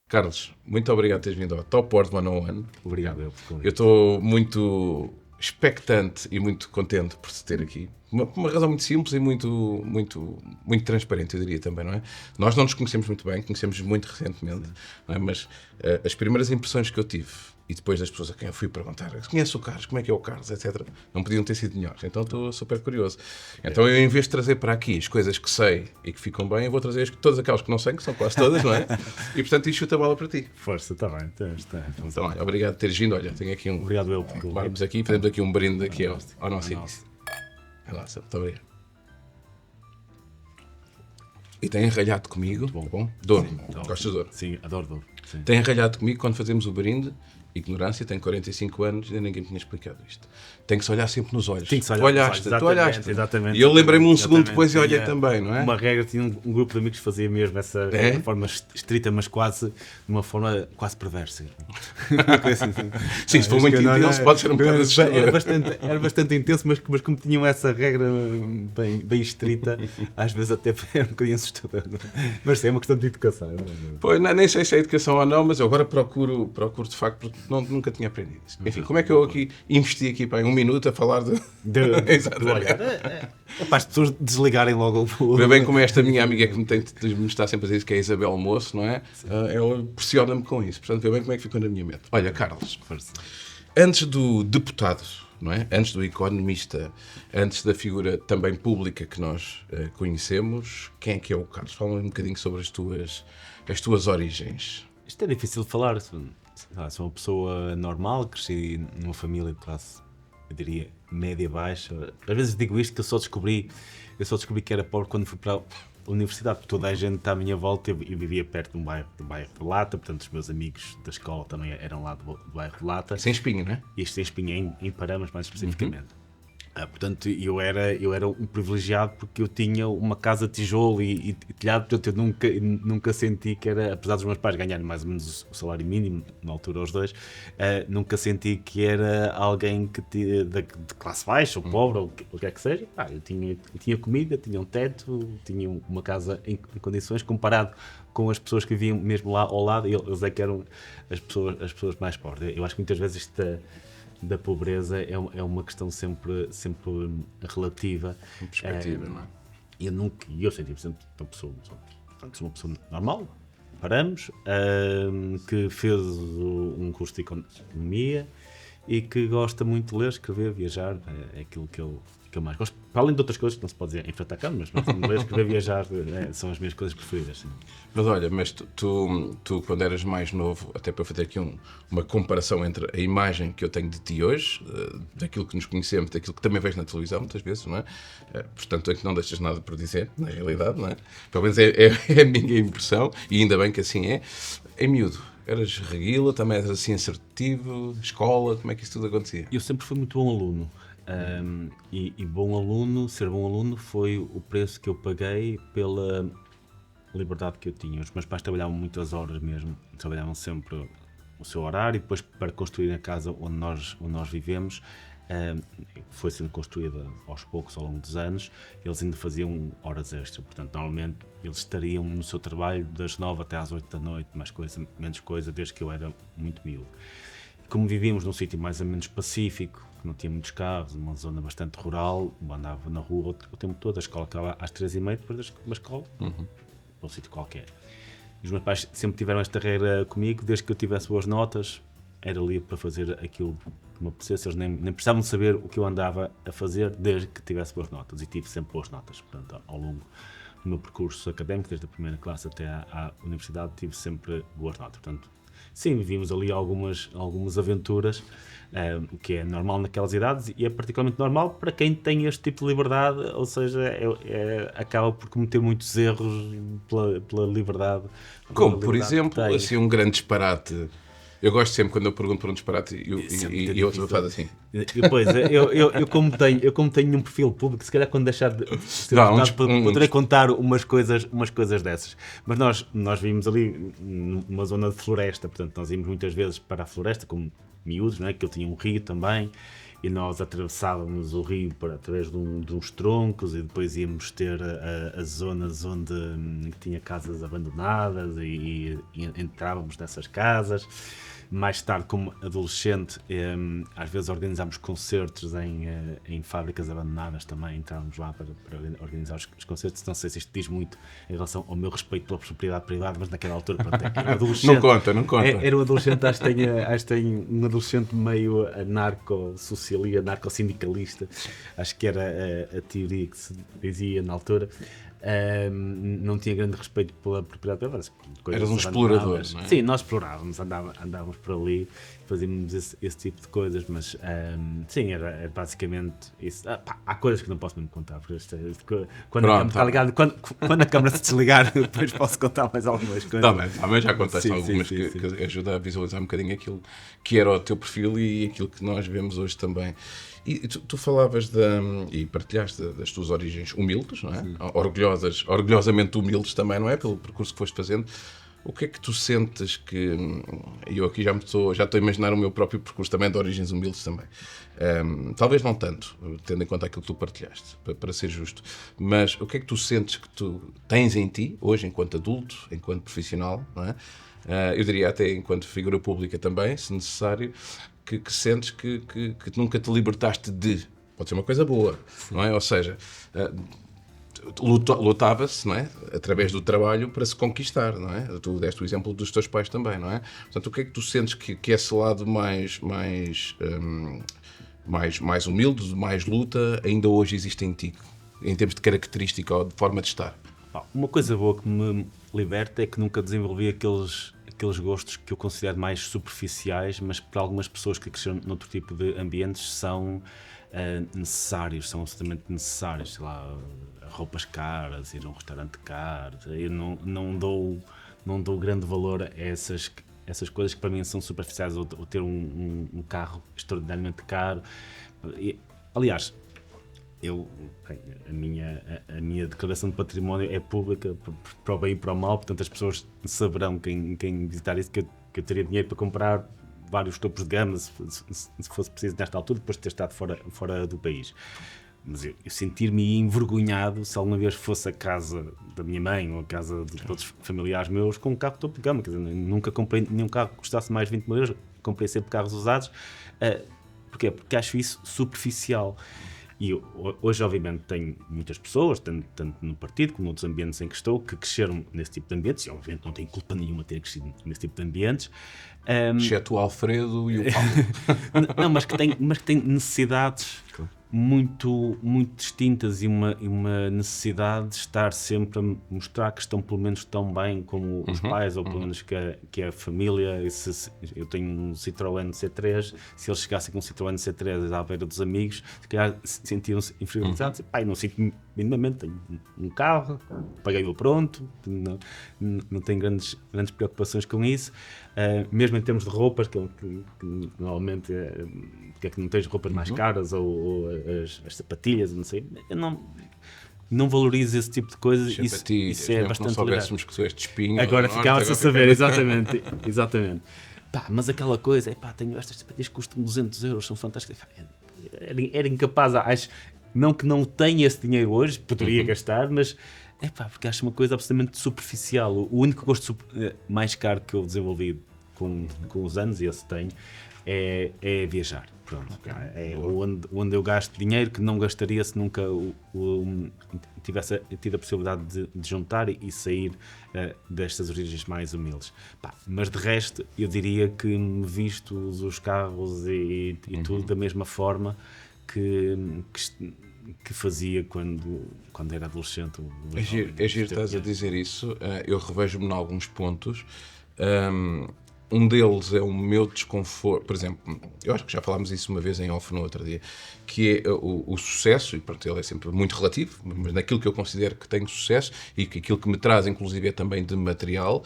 Carlos, muito obrigado por teres vindo ao Top Board 101. Obrigado eu por convite. Eu estou muito expectante e muito contente por te ter aqui. Por uma razão muito simples e muito transparente, eu diria também, não é? Nós não nos conhecemos muito bem, conhecemos muito recentemente, não é? Mas as primeiras impressões que eu tive, e depois das pessoas a quem eu fui perguntar, conhece o Carlos, como é que é o Carlos, etc., não podiam ter sido melhores. Então estou super curioso. Então eu, em vez de trazer para aqui as coisas que sei e que ficam bem, eu vou trazer todas aquelas que não sei, que são quase todas, não é? E portanto isto chuta a bola para ti. Força, está bem. Então, olha, obrigado por teres vindo. Olha, tenho aqui um... Obrigado eu por Vamos aqui, fazemos aqui um brinde aqui ao nosso início. É lá, muito obrigado. E tem enralhado comigo. Bom. Douro. Gostas de Douro? Sim, adoro Douro. Sim. Tem enralhado comigo quando fazemos o brinde. Ignorância, tenho 45 anos e ainda ninguém me tinha explicado isto. Tem que se olhar sempre nos olhos. Tem que se olhar Tu olhaste. Exatamente. E eu lembrei-me um segundo depois e olhei também, não é? Uma regra, tinha um grupo de amigos que fazia mesmo essa de forma estrita, mas quase de uma forma quase perversa. Sim, se for muito intenso, pode ser um bocado assustador. Era bastante intenso, mas como tinham essa regra bem estrita, às vezes até era um bocadinho assustador. Mas sim, é uma questão de educação. Pois, nem sei se é educação ou não, mas eu agora procuro de facto, porque nunca tinha aprendido isso. Enfim, como é que eu aqui investi aqui para um minuto a falar de... Exatamente. É para as pessoas desligarem logo o... Vê bem como é esta minha amiga que me está sempre a dizer que é a Isabel Moço, não é? Ela pressiona-me com isso. Portanto, vê bem como é que ficou na minha mente. Olha, Carlos, antes do deputado, não é? Antes do economista, antes da figura também pública que nós conhecemos, quem é que é o Carlos? Fala-me um bocadinho sobre as tuas origens. Isto é difícil de falar. Sou uma pessoa normal, cresci numa família de classe, eu diria, média-baixa. Às vezes digo isto que eu só descobri que era pobre quando fui para a universidade, porque toda a gente à minha volta, eu vivia perto de um bairro de Lata, portanto os meus amigos da escola também eram lá do bairro de Lata. Sem Espinho, não é? Isto em Espinho, em Paramas mais especificamente. Portanto, eu era um privilegiado porque eu tinha uma casa de tijolo e telhado, portanto eu nunca senti que era, apesar dos meus pais ganharem mais ou menos o salário mínimo, na altura os dois, nunca senti que era alguém de classe baixa ou pobre ou o que é que seja. Eu tinha comida, tinha um teto, tinha uma casa em condições, comparado com as pessoas que viviam mesmo lá ao lado, eles é que eram as pessoas mais pobres. Eu acho que muitas vezes isto da pobreza é uma questão sempre relativa. Perspectiva, não é? Eu senti-me sempre sou uma pessoa normal, Paramos, que fez um curso de economia e que gosta muito de ler, escrever, viajar, é aquilo que eu mais gosto. Para além de outras coisas que não se pode dizer enfrentar cá, mas ler, escrever, viajar são as minhas coisas preferidas. Sim. Mas olha, tu quando eras mais novo, até para fazer aqui uma comparação entre a imagem que eu tenho de ti hoje, daquilo que nos conhecemos, daquilo que também vejo na televisão muitas vezes, não é? Portanto, é que não deixas nada por dizer, na realidade, não é? Pelo menos é a minha impressão, e ainda bem que assim é. Em miúdo, eras reguila, também eras assim assertivo, escola, como é que isso tudo acontecia? Eu sempre fui muito bom aluno. E bom aluno, ser bom aluno foi o preço que eu paguei pela liberdade que eu tinha. Os meus pais trabalhavam muitas horas mesmo, trabalhavam sempre o seu horário e depois para construir a casa onde nós vivemos, foi sendo construída aos poucos ao longo dos anos, eles ainda faziam horas extras, portanto normalmente eles estariam no seu trabalho das 9 até às 8 da noite, mais coisa, menos coisa, desde que eu era muito miúdo. Como vivíamos num sítio mais ou menos pacífico, que não tinha muitos carros, uma zona bastante rural, andava na rua o tempo todo, a escola acabava às 3h30, depois uma escola, para um sítio qualquer. E os meus pais sempre tiveram esta regra comigo, desde que eu tivesse boas notas, era livre para fazer aquilo que me apetecesse, eles nem precisavam saber o que eu andava a fazer, desde que tivesse boas notas, e tive sempre boas notas, portanto, ao longo do meu percurso académico, desde a primeira classe até à universidade, tive sempre boas notas, portanto, sim, vivíamos ali algumas aventuras, o que é normal naquelas idades e é particularmente normal para quem tem este tipo de liberdade, ou seja, acaba por cometer muitos erros pela liberdade. Como, por exemplo, assim, um grande disparate. Eu gosto sempre quando eu pergunto por um disparate e outro faz assim. Depois, eu como tenho um perfil público, se calhar quando deixar de ser deputado, poderei contar umas coisas dessas. Mas nós vimos ali numa zona de floresta, portanto nós íamos muitas vezes para a floresta, como miúdos, não é? Que eu tinha um rio também, e nós atravessávamos o rio através de uns troncos e depois íamos ter as zonas onde tinha casas abandonadas e entrávamos nessas casas. Mais tarde, como adolescente, às vezes organizámos concertos em fábricas abandonadas também, entrávamos lá para organizar os concertos. Não sei se isto diz muito em relação ao meu respeito pela propriedade privada, mas naquela altura, pronto, era adolescente. Não conta. Era um adolescente, acho que tem um adolescente meio anarco-socialista, anarco-sindicalista, acho que era a teoria que se dizia na altura. Não tinha grande respeito pela propriedade privada. Eras um explorador, não é? Sim, nós explorávamos, andávamos por ali, fazíamos esse tipo de coisas, mas sim, era basicamente isso. Há coisas que não posso mesmo contar, porque quando a câmara está ligada, quando a câmara se desligar, depois posso contar mais algumas coisas. Também já contaste algumas que ajudam a visualizar um bocadinho aquilo que era o teu perfil e aquilo que nós vemos hoje também. E tu falavas e partilhaste das tuas origens humildes, não é? Orgulhosamente humildes também, não é? Pelo percurso que foste fazendo. O que é que tu sentes que... Eu aqui já estou a imaginar o meu próprio percurso também de origens humildes também. Talvez não tanto, tendo em conta aquilo que tu partilhaste, para ser justo. Mas o que é que tu sentes que tu tens em ti, hoje, enquanto adulto, enquanto profissional, não é? Eu diria até enquanto figura pública também, se necessário, que sentes que nunca te libertaste de. Pode ser uma coisa boa, não é? Ou seja, lutava-se, não é? Através do trabalho para se conquistar, não é? Tu deste o exemplo dos teus pais também, não é? Portanto, o que é que tu sentes que esse lado mais humilde, mais luta, ainda hoje existe em ti, em termos de característica ou de forma de estar? Uma coisa boa que me liberta é que nunca desenvolvi aqueles gostos que eu considero mais superficiais, mas para algumas pessoas que cresceram noutro tipo de ambientes são necessários, são absolutamente necessários. Sei lá, roupas caras, ir a um restaurante caro. Eu não dou grande valor a essas coisas que para mim são superficiais, ou ter um carro extraordinariamente caro. Aliás, a minha declaração de património é pública para o bem e para o mal, portanto as pessoas saberão, quem visitar isso, que eu teria dinheiro para comprar vários topos de gama se fosse preciso nesta altura, depois de ter estado fora do país. Mas eu sentir-me envergonhado se alguma vez fosse a casa da minha mãe ou a casa de outros familiares meus com um carro de topo de gama. Quer dizer, nunca comprei nenhum carro que custasse mais de 20 mil euros, comprei sempre carros usados. Porquê? Porque acho isso superficial. E hoje, obviamente, tenho muitas pessoas, tanto no partido como noutros ambientes em que estou, que cresceram nesse tipo de ambientes, e obviamente não tenho culpa nenhuma de ter crescido nesse tipo de ambientes. Exceto o Alfredo e o Paulo. Não, mas que têm necessidades muito, muito distintas e uma necessidade de estar sempre a mostrar que estão pelo menos tão bem como os pais, ou pelo menos que a família. Eu tenho um Citroën C3, se eles chegassem com um Citroën C3 à beira dos amigos, se calhar sentiam-se inferiorizados. Pai, não sinto minimamente, tenho um carro, paguei-o pronto, não tenho grandes preocupações com isso. Mesmo em termos de roupas, que normalmente porque é que não tens roupas mais caras ou as sapatilhas, não sei, eu não valorizo esse tipo de coisas. Isso é bastante. Se não soubéssemos que tu és de espinho, agora ficava-se a saber, exatamente. Mas aquela coisa, tenho estas sapatilhas que custam 200 euros, são fantásticas. Era incapaz, acho, não que não tenha esse dinheiro hoje, poderia gastar, mas porque acho uma coisa absolutamente superficial. O único gosto mais caro que eu desenvolvi com os anos, e esse tenho, é viajar. Pronto, é onde eu gasto dinheiro que não gastaria se nunca tivesse tido a possibilidade de juntar e sair destas origens mais humildes. Mas de resto, eu diria que me visto os carros e tudo da mesma forma que fazia quando era adolescente. É giro estás a dizer isso. Eu revejo-me em alguns pontos. Um deles é o meu desconforto, por exemplo, eu acho que já falámos isso uma vez em off no outro dia, que é o sucesso, e pronto, ele é sempre muito relativo, mas naquilo que eu considero que tenho sucesso e que aquilo que me traz, inclusive, é também de material,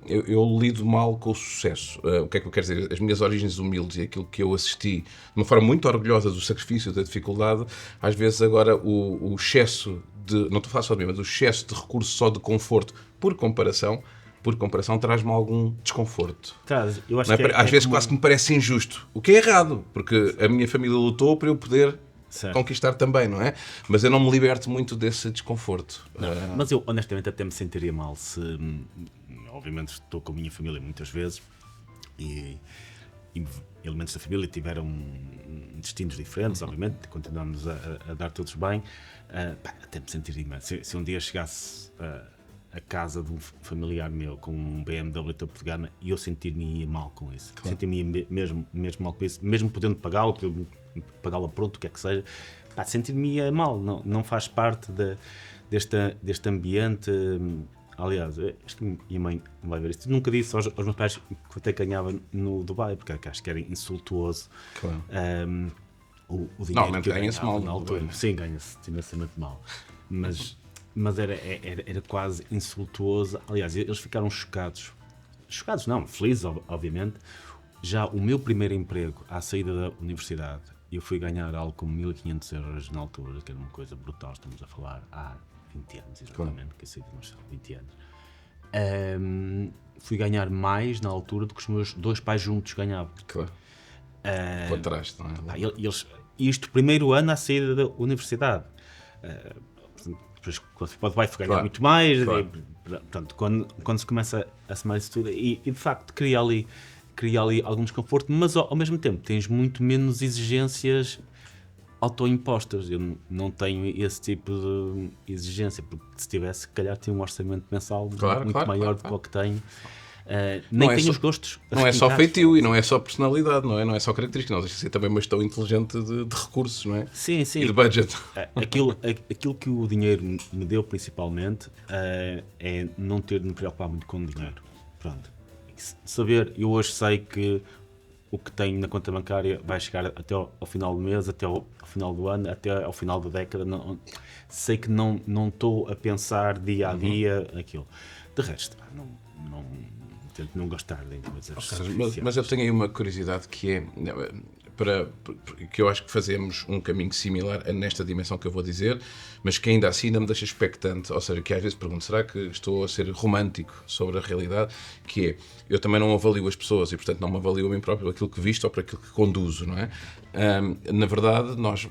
eu lido mal com o sucesso. O que é que eu quero dizer? As minhas origens humildes e aquilo que eu assisti de uma forma muito orgulhosa do sacrifício, da dificuldade, às vezes agora o excesso de, não estou a falar só de mim, mas o excesso de recurso só de conforto por comparação, por comparação, traz-me algum desconforto. Traz, eu acho Não é? que Às vezes quase que me parece injusto, o que é errado, porque a minha família lutou para eu poder Certo. conquistar também, não é? Mas eu não me liberto muito desse desconforto. Mas eu honestamente até me sentiria mal se, obviamente estou com a minha família muitas vezes e elementos da família tiveram destinos diferentes, obviamente, continuamos a dar todos bem, até me sentiria mal. Se um dia chegasse a casa de um familiar meu com um BMW topo de gama e eu sentir-me mal com isso, sentir-me mesmo mal com isso, mesmo podendo pagá-lo pronto, o que é que seja, sentir-me mal, não faz parte deste ambiente. Aliás, acho que a minha mãe não vai ver isto. Nunca disse aos meus pais quanto é que ganhava no Dubai, porque acho que era insultuoso. Claro. O dinheiro Normalmente que eu ganha-se ganhava mal na no altura. Dubai. Sim, ganha-se imensamente mal. Mas era quase insultuoso. Aliás, eles ficaram chocados. Chocados não, felizes, obviamente. Já o meu primeiro emprego, à saída da universidade, eu fui ganhar algo como 1.500 euros na altura, que era uma coisa brutal, estamos a falar há 20 anos, exatamente, que eu saí da universidade, 20 anos. Fui ganhar mais na altura do que os meus 2 pais juntos ganhavam. Claro. Contraste, não é? Isto, primeiro ano à saída da universidade. Depois, quando vai ganhar muito mais, Claro. portanto, quando se começa a somar isso tudo, e de facto cria ali algum desconforto, mas ao mesmo tempo tens muito menos exigências autoimpostas. Eu não tenho esse tipo de exigência, porque se tivesse, se calhar tinha um orçamento mensal muito maior do que o que tenho. Nem tenho os gostos. Não é só feitio e não é só personalidade, não é só característica, não deixa de ser também uma gestão inteligente de recursos, não é? Sim. E de budget. Aquilo que o dinheiro me deu principalmente é não ter de me preocupar muito com o dinheiro. Pronto. Saber, eu hoje sei que o que tenho na conta bancária vai chegar até ao final do mês, até ao final do ano, até ao final da década. Sei que não estou a pensar dia a dia aquilo. De resto, tento não gastar em coisas. Mas eu tenho aí uma curiosidade que é que eu acho que fazemos um caminho similar nesta dimensão que eu vou dizer, mas que ainda assim ainda me deixa expectante, ou seja, que às vezes pergunto, será que estou a ser romântico sobre a realidade? Que é, eu também não avalio as pessoas e, portanto, não me avalio a mim próprio por aquilo que visto ou por aquilo que conduzo, não é? Na verdade, nós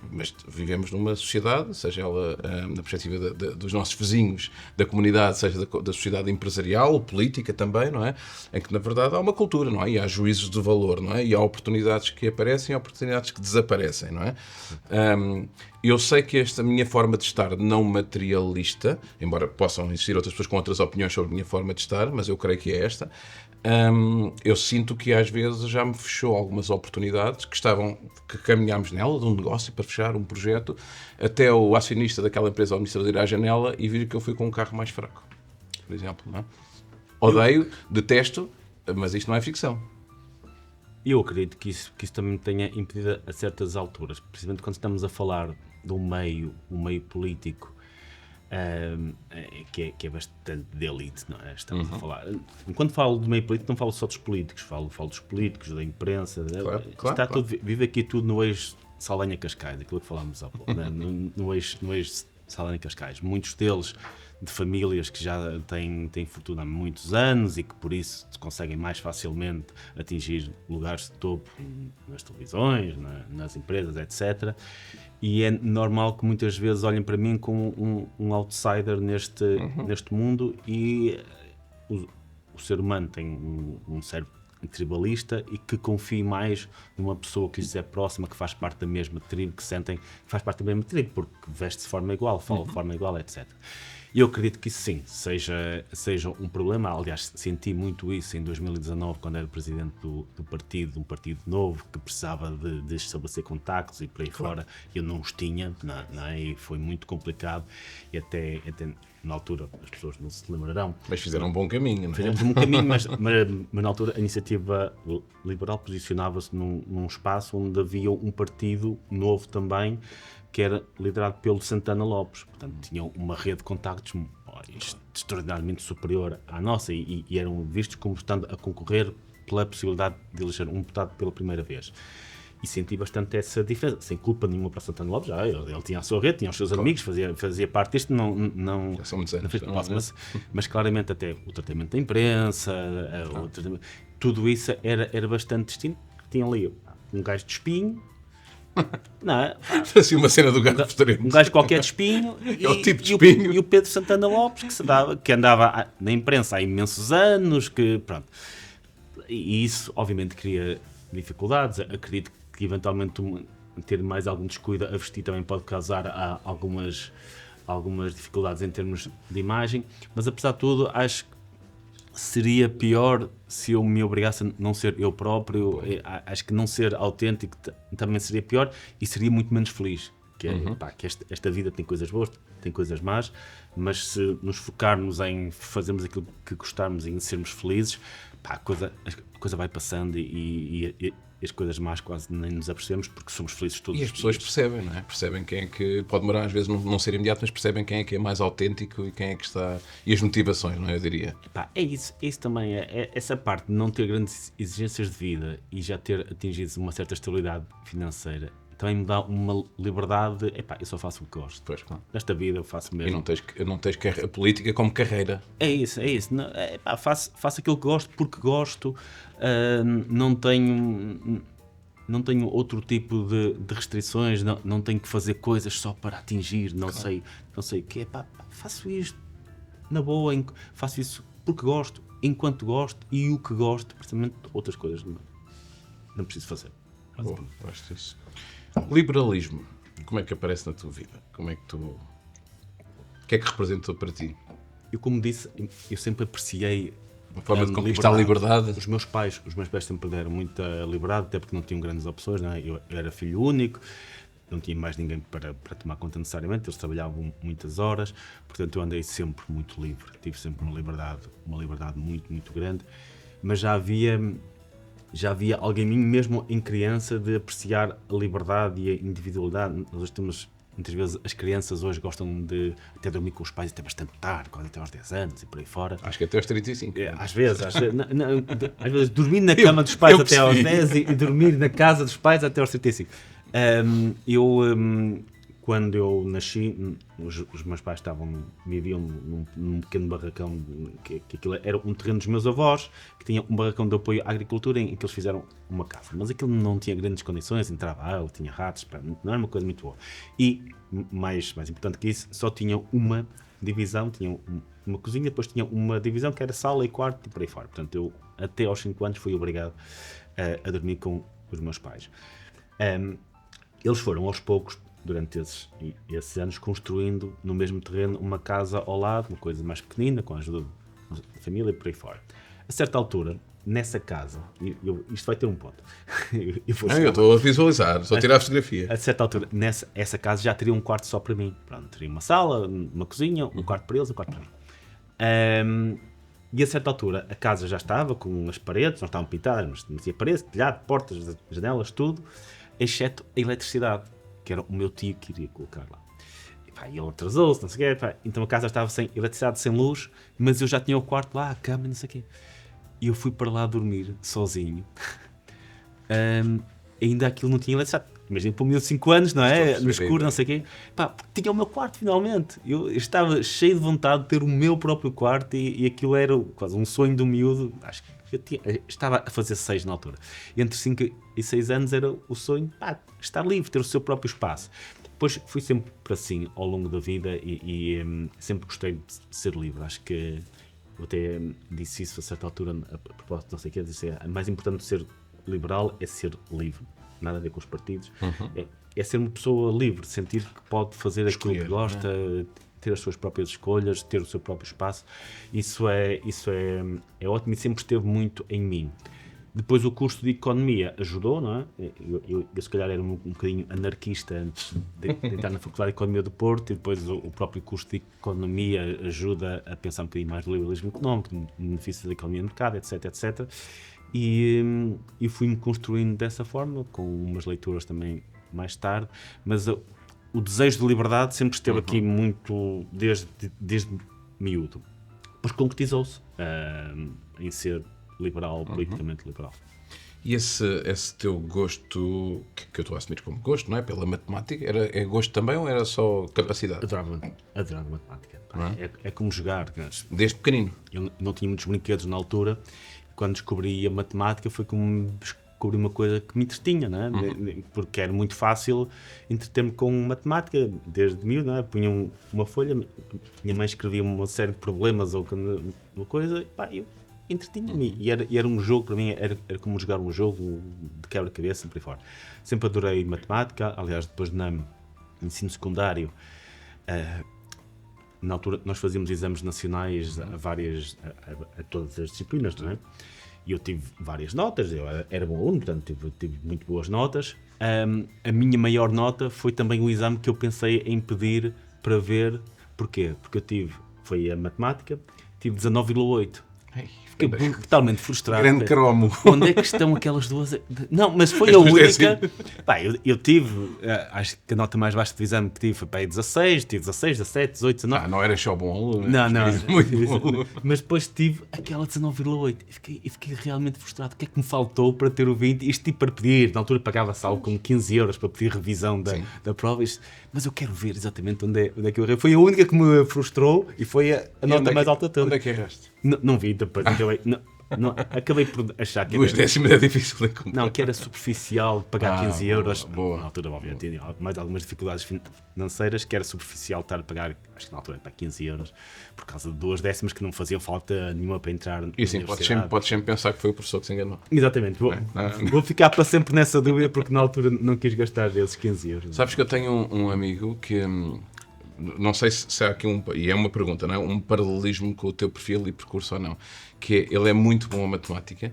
vivemos numa sociedade, seja ela na perspectiva dos nossos vizinhos, da comunidade, seja da sociedade empresarial, política também, não é? Em que, na verdade, há uma cultura, não é? E há juízos de valor, não é? E há oportunidades que aparecem e oportunidades que desaparecem, não é? Eu sei que esta minha forma de estar não materialista, embora possam existir outras pessoas com outras opiniões sobre a minha forma de estar, mas eu creio que é esta, eu sinto que às vezes já me fechou algumas oportunidades que caminhámos nela, de um negócio para fechar um projeto, até o acionista daquela empresa administradora ir à janela e vir que eu fui com um carro mais fraco, por exemplo, não é? Odeio, detesto, mas isto não é ficção. Eu acredito que isso também tenha impedido a certas alturas, precisamente quando estamos a falar de um meio político que é bastante de elite, não é? Estamos a falar. Quando falo do meio político, não falo só dos políticos, falo dos políticos, da imprensa. Claro. Tudo, vive aqui tudo no eixo Saldanha-Cascais, aquilo que falámos há pouco, né? no eixo Saldanha-Cascais. Muitos deles de famílias que já têm fortuna há muitos anos e que por isso conseguem mais facilmente atingir lugares de topo nas televisões, nas empresas, etc. E é normal que muitas vezes olhem para mim como um outsider neste mundo, e o ser humano tem um cérebro tribalista e que confie mais numa pessoa que lhes é próxima, que faz parte da mesma tribo, que sentem que faz parte da mesma tribo, porque veste de forma igual, fala de forma igual, etc. E eu acredito que isso sim, seja um problema. Aliás, senti muito isso em 2019, quando era presidente do partido, de um partido novo, que precisava de estabelecer contactos e por aí fora. Eu não os tinha, não é? E foi muito complicado. E até na altura, as pessoas não se lembrarão. Mas fizeram um bom caminho, não é? Fizemos um bom caminho, mas na altura a Iniciativa Liberal posicionava-se num espaço onde havia um partido novo também, que era liderado pelo Santana Lopes. Portanto, tinham uma rede de contactos extraordinariamente superior à nossa e eram vistos como estando a concorrer pela possibilidade de eleger um deputado pela primeira vez. E senti bastante essa diferença, sem culpa nenhuma para Santana Lopes. Já, ele tinha a sua rede, tinha os seus amigos, fazia parte disto, Já são muitos anos, não fez propósito, mas claramente até o tratamento da imprensa, tudo isso era bastante distinto. Tinha ali um gajo de espinho, não é? Assim, uma cena do gajo posterior. Um gajo qualquer de espinho, É o tipo de espinho. e o Pedro Santana Lopes, que andava na imprensa há imensos anos, que pronto. E isso, obviamente, cria dificuldades. Acredito que, eventualmente, ter mais algum descuido a vestir também pode causar algumas dificuldades em termos de imagem. Mas, apesar de tudo, acho que seria pior se eu me obrigasse a não ser eu próprio. Acho que não ser autêntico também seria pior e seria muito menos feliz. Que esta vida tem coisas boas, tem coisas más, mas se nos focarmos em fazermos aquilo que gostarmos e em sermos felizes, a coisa vai passando e as coisas más quase nem nos apercebemos porque somos felizes todos. E as pessoas percebem, não é? Percebem quem é que, pode demorar às vezes não ser imediato, mas percebem quem é que é mais autêntico e quem é que está, e as motivações, não é? Eu diria. É isso também, essa parte de não ter grandes exigências de vida e já ter atingido uma certa estabilidade financeira, também me dá uma liberdade, eu só faço o que gosto. Pois, claro. Nesta vida eu faço mesmo. E não tens a política como carreira. É isso. Faço aquilo que gosto porque gosto, não tenho outro tipo de restrições, não tenho que fazer coisas só para atingir, não sei o quê. Faço isto na boa, faço isso porque gosto, enquanto gosto e o que gosto, precisamente outras coisas não preciso fazer. Gosto disso. Liberalismo, como é que aparece na tua vida? Como é que tu... O que é que representou para ti? Eu, como disse, eu sempre apreciei a forma de conquistar a liberdade. Os meus pais sempre deram muita liberdade, até porque não tinham grandes opções, não é? Eu era filho único, não tinha mais ninguém para tomar conta necessariamente, eles trabalhavam muitas horas, portanto eu andei sempre muito livre, tive sempre uma liberdade muito, muito grande, mas já havia alguém em mim, mesmo em criança, de apreciar a liberdade e a individualidade. Nós temos, muitas vezes, as crianças hoje gostam de até dormir com os pais até bastante tarde, quase até aos 10 anos e por aí fora. Acho que até aos 35. Às vezes dormir na cama dos pais até aos 10 e dormir na casa dos pais até aos 35. Quando eu nasci, os meus pais viviam num pequeno barracão, que aquilo era um terreno dos meus avós, que tinha um barracão de apoio à agricultura em que eles fizeram uma casa. Mas aquilo não tinha grandes condições, entrava água, tinha ratos, não era uma coisa muito boa. E, mais importante que isso, só tinha uma divisão, tinha uma cozinha, depois tinha uma divisão que era sala e quarto e por aí fora. Portanto, eu até aos 5 anos fui obrigado a dormir com os meus pais. Eles foram aos poucos, durante esses anos, construindo no mesmo terreno uma casa ao lado, uma coisa mais pequenina, com a ajuda da família e por aí fora. A certa altura, nessa casa, isto vai ter um ponto. Eu estou a visualizar, só tirar a fotografia. A certa altura, essa casa já teria um quarto só para mim. Pronto, teria uma sala, uma cozinha, um quarto para eles, um quarto para mim. E a certa altura, a casa já estava com as paredes, não estavam pintadas, mas tinha paredes, telhado, portas, janelas, tudo, exceto a eletricidade, que era o meu tio que iria colocar lá. E ele atrasou-se, não sei o quê. Então a casa estava sem eletricidade, sem luz, mas eu já tinha o quarto lá, a cama, não sei o quê. E eu fui para lá dormir, sozinho. Ainda aquilo não tinha eletricidade. Imagina, para um miúdo de 5 anos, não é? No escuro, não sei o quê. Tinha o meu quarto, finalmente. Eu estava cheio de vontade de ter o meu próprio quarto e aquilo era quase um sonho do miúdo. Acho que eu estava a fazer 6 na altura. Entre 5 e 6 anos era o sonho, estar livre, ter o seu próprio espaço. Depois fui sempre assim, ao longo da vida e sempre gostei de ser livre. Acho que eu até disse isso a certa altura, a propósito, não sei o que, disse, é mais importante de ser liberal é ser livre. Nada a ver com os partidos. É ser uma pessoa livre, sentir que pode fazer aquilo que gosta, ter as suas próprias escolhas, ter o seu próprio espaço. Isso é ótimo e sempre esteve muito em mim. Depois o curso de Economia ajudou, não é? Eu se calhar era um bocadinho anarquista antes de entrar na Faculdade de Economia do Porto, e depois o próprio curso de Economia ajuda a pensar um bocadinho mais no liberalismo económico, no benefício da economia de mercado, etc. E fui-me construindo dessa forma, com umas leituras também mais tarde, mas o desejo de liberdade sempre esteve aqui muito desde miúdo. Depois concretizou-se em ser liberal, politicamente liberal. E esse teu gosto, que eu estou a assumir como gosto, não é? Pela matemática, é gosto também ou era só capacidade? Adorava matemática. Pá, é como jogar. Desde pequenino? Eu não tinha muitos brinquedos na altura. Quando descobri a matemática foi como descobri uma coisa que me entretinha, não é? Porque era muito fácil entreter-me com matemática. Desde miúdo, não é? Punha uma folha, minha mãe escrevia uma série de problemas ou uma coisa, pá, eu entretinha-me. E era um jogo, para mim, era como jogar um jogo de quebra-cabeça, sempre fora. Sempre adorei matemática. Aliás, depois no ensino secundário, na altura nós fazíamos exames nacionais a todas as disciplinas, não é? E eu tive várias notas, eu era bom aluno, portanto tive muito boas notas. A minha maior nota foi também o exame que eu pensei em pedir para ver. Porquê? Porque foi a matemática, tive 19,8. Fiquei totalmente frustrado. Grande cromo. Onde é que estão aquelas duas? Não, mas foi a única. Pá, eu tive, acho que a nota mais baixa do exame que tive foi para aí 16, tive 16, 17, 18, 19. Não era só bom aluno. Não. Muito bom. Mas depois tive aquela 19,8 e fiquei realmente frustrado. O que é que me faltou para ter o 20? Isto tipo para pedir. Na altura pagava-se algo como 15 euros para pedir revisão da prova. Mas eu quero ver exatamente onde é que eu errei. Foi a única que me frustrou e foi a nota mais alta toda. Onde é que erraste? Não vi depois. Acabei por achar que Duas décimas é difícil de encontrar. Não, que era superficial pagar 15 euros. Boa. Na altura, obviamente, tinha mais algumas dificuldades financeiras, que era superficial estar a pagar, acho que na altura, para 15 euros, por causa de 2 décimas que não faziam falta nenhuma para entrar na E sim, podes sempre pensar que foi o professor que se enganou. Exatamente. Vou ficar para sempre nessa dúvida, porque na altura não quis gastar esses 15 euros. Sabes que eu tenho um amigo que... Não sei se há aqui e é uma pergunta, não é? Um paralelismo com o teu perfil e percurso ou não, que ele é muito bom a matemática,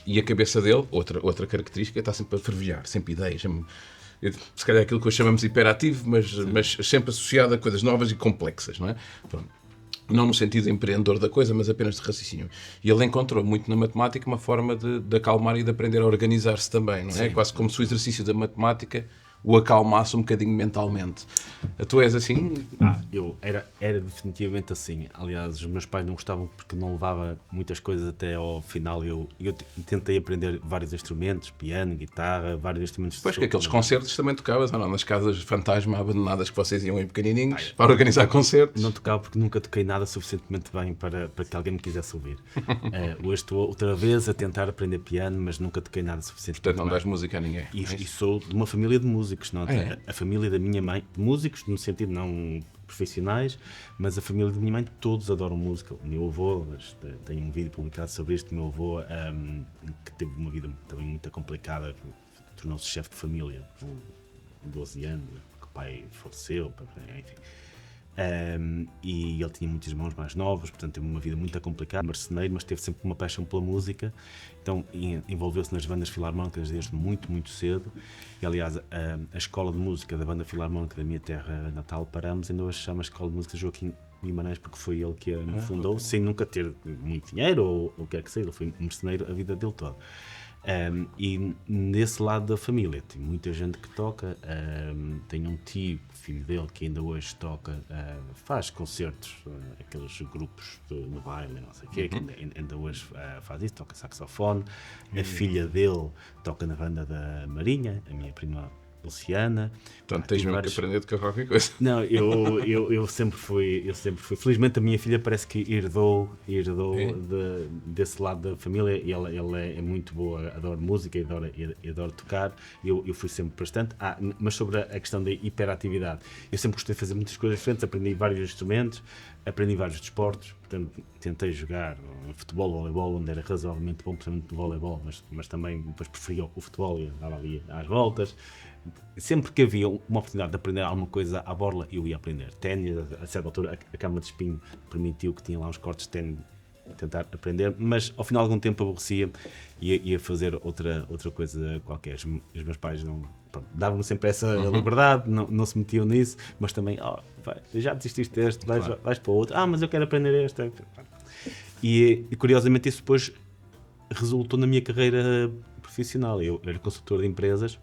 e a cabeça dele, outra característica, está sempre a fervilhar, sempre ideias, se calhar aquilo que hoje chamamos de hiperativo, mas sempre associado a coisas novas e complexas, não é? Pronto. Não no sentido empreendedor da coisa, mas apenas de raciocínio. E ele encontrou muito na matemática uma forma de acalmar e de aprender a organizar-se também, não é? Sim. Quase como se o exercício da matemática o acalmasse um bocadinho mentalmente. Tu és assim? Eu era definitivamente assim. Aliás, os meus pais não gostavam porque não levava muitas coisas até ao final. Eu tentei aprender vários instrumentos, piano, guitarra, vários instrumentos. Pois que aqueles concertos também tocavas, ou não? Nas casas fantasma abandonadas que vocês iam em pequenininhos para organizar concertos. Não tocava porque nunca toquei nada suficientemente bem para que alguém me quisesse ouvir. Hoje estou outra vez a tentar aprender piano, mas nunca toquei nada suficientemente Portanto, não bem. dás música a ninguém. E sou de uma família de músicos. Não? A família da minha mãe, de músicos, no sentido não profissionais, mas a família da minha mãe, todos adoram música. O meu avô, tem um vídeo publicado sobre isto, o meu avô, que teve uma vida também muito complicada, tornou-se chefe de família com 12 anos, que o pai faleceu, enfim. E ele tinha muitos irmãos mais novos, portanto teve uma vida muito complicada, marceneiro, mas teve sempre uma paixão pela música, então envolveu-se nas bandas filarmónicas desde muito, muito cedo. E aliás, a escola de música da banda filarmónica da minha terra natal, Paramos, ainda hoje se chama Escola de Música Joaquim Guimarães, porque foi ele que a fundou, sem nunca ter muito dinheiro ou o que quer que seja. Ele foi marceneiro a vida dele toda. E nesse lado da família tem muita gente que toca. Tenho um tio, filho dele, que ainda hoje toca, faz concertos, aqueles grupos no baile, não sei o quê, que ainda hoje faz isso, toca saxofone. A filha dele toca na banda da Marinha, a minha prima Luciana. Portanto, tens mesmo que aprender de qualquer coisa. Não, eu sempre fui. Felizmente a minha filha parece que herdou desse lado da família, e ela é muito boa, adora música e adora tocar. Eu fui sempre bastante. Mas sobre a questão da hiperatividade, eu sempre gostei de fazer muitas coisas diferentes, aprendi vários instrumentos, aprendi vários desportos, portanto tentei jogar futebol, voleibol, onde era razoavelmente bom, principalmente no voleibol, mas também depois preferia o futebol e andava ali às voltas. Sempre que havia uma oportunidade de aprender alguma coisa à borla, eu ia aprender. Ténis, a certa altura, a Câmara de Espinho permitiu que tinha lá uns cortes de ténis, tentar aprender, mas ao final de algum tempo aborrecia e ia fazer outra coisa qualquer. Os meus pais davam-me sempre essa liberdade, não se metiam nisso, mas também, já desististe deste, vais para o outro, mas eu quero aprender este. E curiosamente isso depois resultou na minha carreira profissional. Eu era consultor de empresas,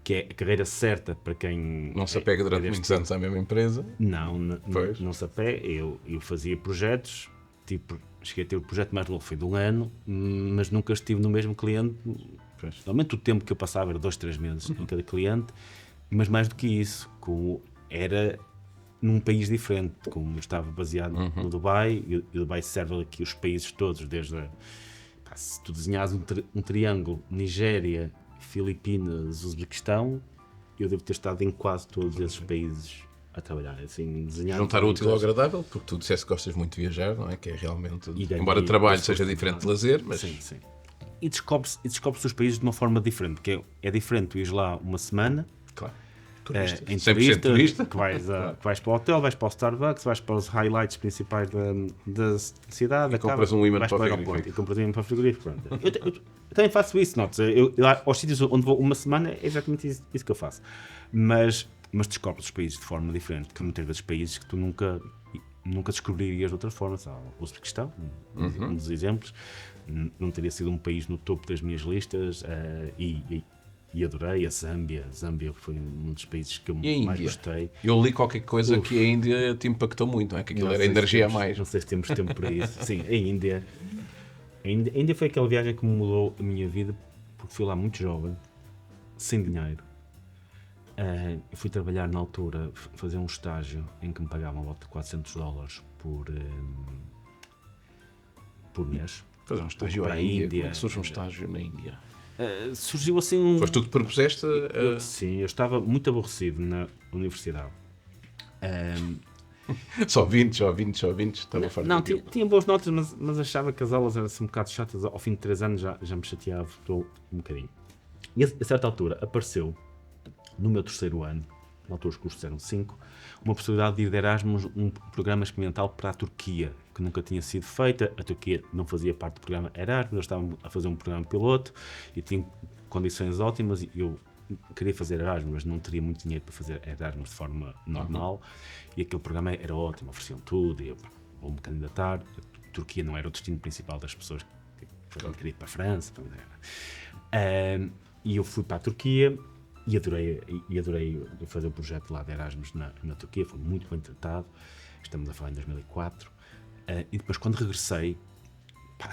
que é a carreira certa para quem... Não se apega durante muitos anos à mesma empresa? Não se apega. Eu fazia projetos, tipo cheguei a ter o projeto mais longo, foi de 1 ano, mas nunca estive no mesmo cliente. Normalmente o tempo que eu passava era 2-3 meses em cada cliente, mas mais do que isso, como era num país diferente, como eu estava baseado no Dubai, e o Dubai serve aqui os países todos, se tu desenhas um triângulo, Nigéria, Filipinas, Uzbequistão, eu devo ter estado em quase todos esses países a trabalhar, assim, desenhar. Juntar o útil ao agradável, porque tu disseste que gostas muito de viajar, não é? Que é realmente, embora trabalho seja diferente de lazer, mas... Sim. E descobre-se os países de uma forma diferente, porque é diferente tu ires lá uma semana, claro, em 100% turista, que vais para o hotel, vais para o Starbucks, vais para os highlights principais da cidade, e compras um imã para o aeroporto e compras um imã para o frigorífico. Eu também faço isso, notes. Aos sítios onde vou uma semana é exatamente isso que eu faço. Mas descobres os países de forma diferente, que muitas vezes países que tu nunca descobririas de outra forma. O Uzbequistão, um dos exemplos, não teria sido um país no topo das minhas listas, e adorei a Zâmbia. Zâmbia foi um dos países que eu mais gostei. Eu li qualquer coisa que a Índia te impactou muito, não é? Que aquilo era energia a mais. Não sei se temos tempo para isso. Sim, a Índia foi aquela viagem que me mudou a minha vida, porque fui lá muito jovem, sem dinheiro. Eu fui trabalhar na altura, fazer um estágio em que me pagavam volta de $400 por mês. Fazer um estágio para à Índia. Como é que surge um estágio na Índia? Surgiu assim Foste tu que propuseste? Sim, eu estava muito aborrecido na universidade. Só 20. Estava farto. Não, tinha boas notas, mas achava que as aulas eram assim um bocado chatas. Ao fim de 3 anos já me chateava um bocadinho. E a certa altura apareceu, no meu 3º ano, na altura os cursos eram 5, uma possibilidade de ir de Erasmus, um programa experimental para a Turquia, que nunca tinha sido feita. A Turquia não fazia parte do programa Erasmus, eles estavam a fazer um programa piloto e tinham condições ótimas, e eu queria fazer Erasmus, mas não teria muito dinheiro para fazer Erasmus de forma normal, e aquele programa era ótimo, ofereciam tudo, e eu vou-me candidatar. A Turquia não era o destino principal das pessoas que queriam ir para a França, e eu fui para a Turquia. E adorei fazer o projeto lá de Erasmus na Turquia, foi muito bem tratado. Estamos a falar em 2004. E depois, quando regressei,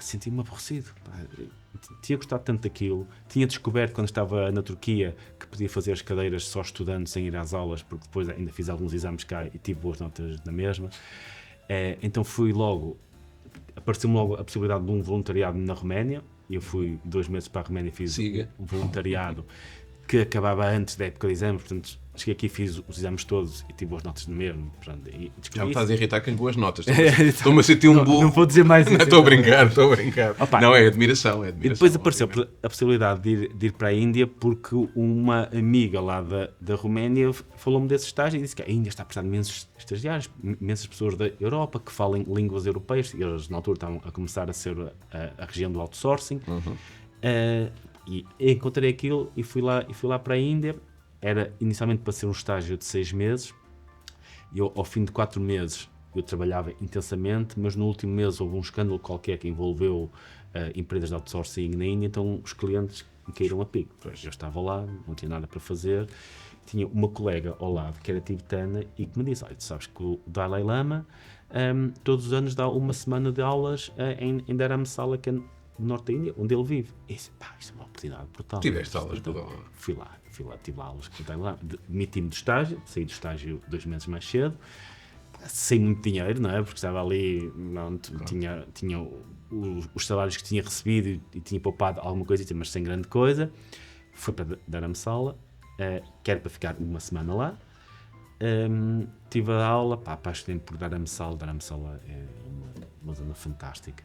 senti-me aborrecido. Tinha gostado tanto daquilo. Tinha descoberto, quando estava na Turquia, que podia fazer as cadeiras só estudando, sem ir às aulas, porque depois ainda fiz alguns exames cá e tive boas notas na mesma. Então apareceu-me logo a possibilidade de um voluntariado na Roménia. Eu fui 2 meses para a Roménia e fiz um voluntariado que acabava antes da época de exames, portanto cheguei aqui, fiz os exames todos e tive boas notas no mesmo. Portanto, já me estás a irritar com as boas notas. Estou-me a sentir um burro. Não vou dizer mais isso. Estou a brincar. Não, é admiração. E depois apareceu a possibilidade de ir para a Índia, porque uma amiga lá da Roménia falou-me desse estágio e disse que a Índia está a precisar de imensos estagiários, imensas pessoas da Europa que falem línguas europeias. Eles na altura estavam a começar a ser a região do outsourcing. E encontrei aquilo e fui lá para a Índia. Era inicialmente para ser um estágio de 6 meses. Ao fim de 4 meses eu trabalhava intensamente, mas no último mês houve um escândalo qualquer que envolveu empresas de outsourcing na Índia, então os clientes caíram a pico. Eu estava lá, não tinha nada para fazer. Tinha uma colega ao lado que era tibetana e que me disse: tu sabes que o Dalai Lama todos os anos dá uma semana de aulas em Dharamsala, que é no norte da Índia, onde ele vive. E disse: isto é uma oportunidade brutal. Tiveste aulas do Dalai Lama? Fui lá, tive aulas com o Dalai Lama. Demiti-me do estágio, saí do estágio 2 meses mais cedo, sem muito dinheiro, não é? Porque estava ali, tinha os salários que tinha recebido e tinha poupado alguma coisa, mas sem grande coisa. Fui para Dharamsala, que era para ficar uma semana lá. Tive a aula, apaixonei-me por Dharamsala. Dharamsala é uma zona fantástica.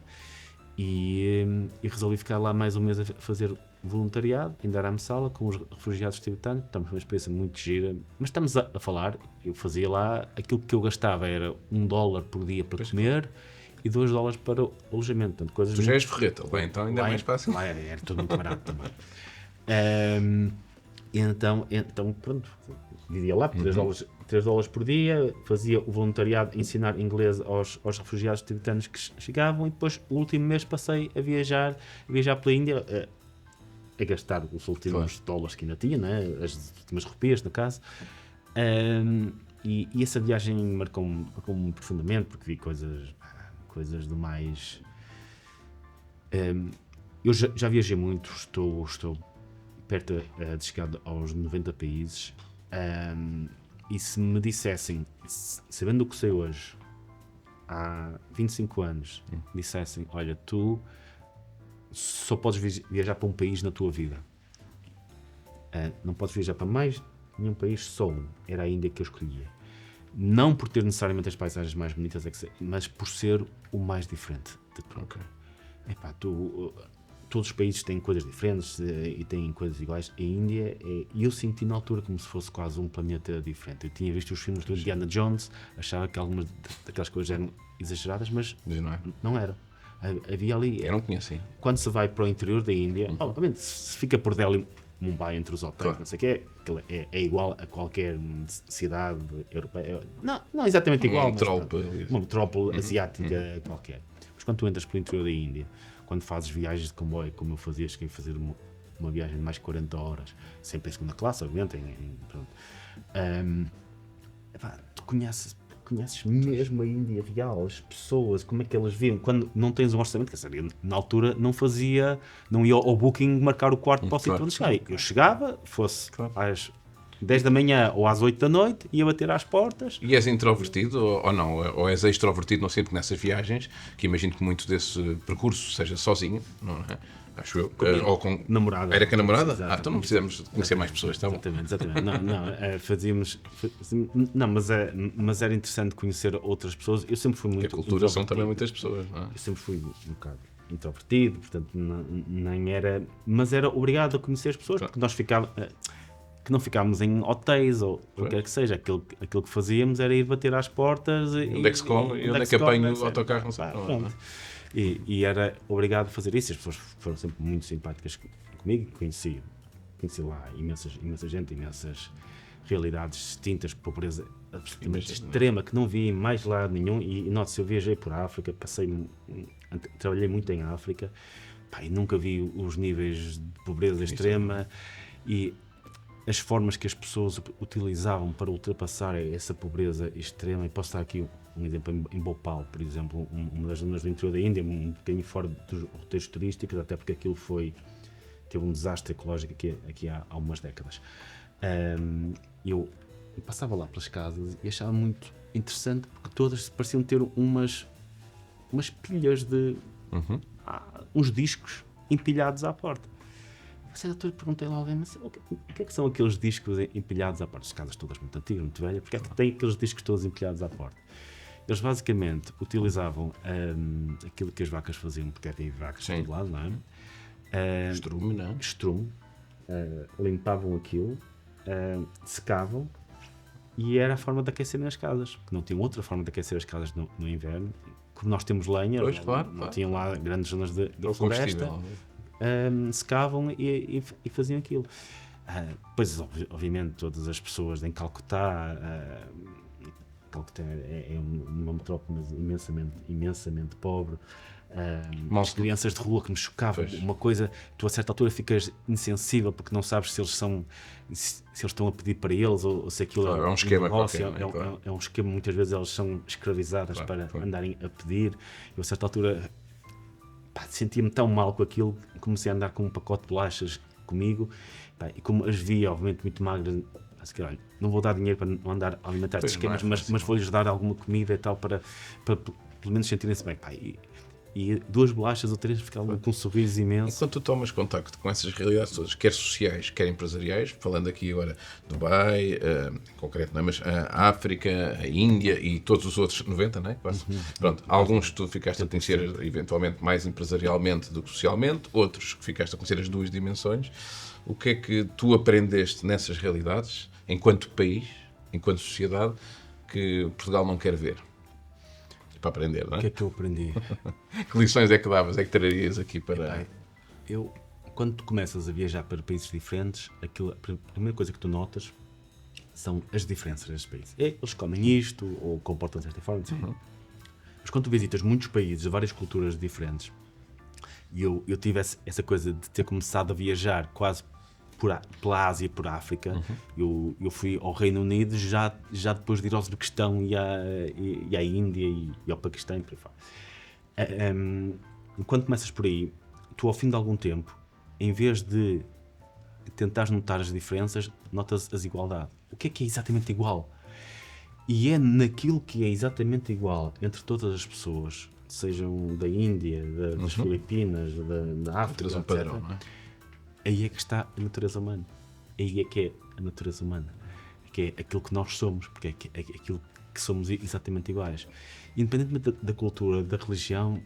E resolvi ficar lá mais um mês a fazer voluntariado em Dharamsala com os refugiados tibetanos. Estamos uma experiência muito gira, mas estamos a falar, eu fazia lá, aquilo que eu gastava era $1 por dia para comer e $2 para o alojamento. Portanto, coisas tu já és ferreta, bem, então ainda é mais fácil. Lá era tudo muito barato também. Então pronto, vivia lá por $3 por dia, fazia o voluntariado, ensinar inglês aos refugiados tibetanos que chegavam, e depois o último mês passei a viajar pela Índia, a gastar os últimos dólares que ainda tinha, né? As últimas rupias, no caso. E essa viagem marcou-me profundamente, porque vi coisas do mais Eu já viajei muito, estou perto de chegar aos 90 países, e se me dissessem, sabendo o que sei hoje, há 25 anos, dissessem, olha, tu só podes viajar para um país na tua vida, não podes viajar para mais nenhum país, só um, era a Índia que eu escolhia. Não por ter necessariamente as paisagens mais bonitas, mas por ser o mais diferente de tudo. Ok. Epá, todos os países têm coisas diferentes e têm coisas iguais. A Índia, e eu senti na altura como se fosse quase um planeta diferente. Eu tinha visto os filmes do Indiana Jones, achava que algumas daquelas coisas eram exageradas, mas Não é? não eram. Havia ali. Eu não conheço, sim. Quando se vai para o interior da Índia, obviamente, se fica por Delhi, Mumbai, entre os hotéis, Claro. não sei o quê, aquilo é igual a qualquer cidade europeia. Não exatamente igual, mas metrópole. uma metrópole asiática qualquer. Mas quando tu entras pelo interior da Índia, quando fazes viagens de comboio, como eu fazia, cheguei a fazer uma viagem de mais de 40 horas, sempre em segunda classe, obviamente, pronto. Tu conheces mesmo a Índia real, as pessoas, como é que elas vivem, quando não tens um orçamento, quer dizer, na altura não ia ao Booking marcar o quarto para o sítio onde cheguei. Eu chegava, fosse às 10 da manhã ou às 8 da noite, ia bater às portas. E és introvertido ou não? Ou és extrovertido, não sempre nessas viagens, que imagino que muito desse percurso seja sozinho, não é? Acho eu. Ou com namorada. Era com a namorada? Exatamente. Então não precisamos de conhecer mais pessoas, tá bom? Exatamente. Mas era interessante conhecer outras pessoas. Eu sempre fui muito Porque a cultura são também introvertido. muitas pessoas, não é? Eu sempre fui um bocado introvertido, portanto, nem era. Mas era obrigado a conhecer as pessoas, porque nós que não ficávamos em hotéis ou o que quer que seja. Aquilo que fazíamos era ir bater às portas. Onde é que se come e onde é que apanho o autocarro, não sei. Pronto. E era obrigado a fazer isso. As pessoas foram sempre muito simpáticas comigo. Conheci lá imensa gente, imensas realidades distintas, pobreza absolutamente extrema, que não vi em mais lado nenhum. E note-se, eu viajei por África, trabalhei muito em África, e nunca vi os níveis de pobreza extrema e as formas que as pessoas utilizavam para ultrapassar essa pobreza extrema. E posso dar aqui um exemplo em Bhopal, por exemplo, uma das zonas do interior da Índia, um bocadinho fora dos roteiros turísticos, até porque aquilo teve um desastre ecológico aqui há umas décadas. Eu passava lá pelas casas e achava muito interessante, porque todas pareciam ter umas pilhas de uns discos empilhados à porta. A certa altura perguntei lá a alguém, mas o que é que são aqueles discos empilhados à porta? As casas todas muito antigas, muito velhas, porque é que tem aqueles discos todos empilhados à porta? Eles basicamente utilizavam aquilo que as vacas faziam, porque havia vacas de todo lado, não é? Estrume, não é? Estrume, limpavam aquilo, secavam, e era a forma de aquecer nas casas, porque não tinham outra forma de aquecer as casas no inverno. Como nós temos lenha, não tinham lá grandes zonas de floresta. Secavam e faziam aquilo. Depois, obviamente, todas as pessoas em Calcutá, Calcutá é uma metrópole imensamente pobre, as crianças de rua que me chocavam. Uma coisa, tu a certa altura ficas insensível porque não sabes se eles estão a pedir para eles ou se aquilo é um esquema negócio, qualquer, é um esquema. Muitas vezes elas são escravizadas para andarem a pedir. Eu a certa altura sentia-me tão mal com aquilo, comecei a andar com um pacote de bolachas comigo, e como as via, obviamente, muito magras, que, olha, não vou dar dinheiro para não andar a alimentar estes esquemas, mas vou-lhes dar alguma comida e tal para pelo menos sentirem-se bem. E 2 bolachas ou 3 ficavam com um sorriso imenso. Enquanto tu tomas contacto com essas realidades todas, quer sociais, quer empresariais, falando aqui agora Dubai, em concreto, não é? Mas a África, a Índia e todos os outros 90, não é? Pronto, alguns tu ficaste a conhecer eventualmente mais empresarialmente do que socialmente, outros que ficaste a conhecer as 2 dimensões. O que é que tu aprendeste nessas realidades, enquanto país, enquanto sociedade, que Portugal não quer ver? Para aprender, não é? O que é que eu aprendi? Que lições é que davas, é que trarias aqui para... Quando tu começas a viajar para países diferentes, a primeira coisa que tu notas são as diferenças destes países. Eles comem isto, ou comportam-se desta forma, mas quando tu visitas muitos países, várias culturas diferentes, e eu tive essa coisa de ter começado a viajar quase pela Ásia e por África. Eu fui ao Reino Unido já depois de ir ao Uzbequistão e à Índia e ao Paquistão. quando começas por aí, tu ao fim de algum tempo, em vez de tentares notar as diferenças, notas as igualdades. O que é exatamente igual? E é naquilo que é exatamente igual entre todas as pessoas, sejam da Índia, das Filipinas, da África, Tens um etc. padrão, não é? Aí é que está a natureza humana. Aí é que é a natureza humana. Que é aquilo que nós somos, porque é aquilo que somos exatamente iguais. Independentemente da cultura, da religião,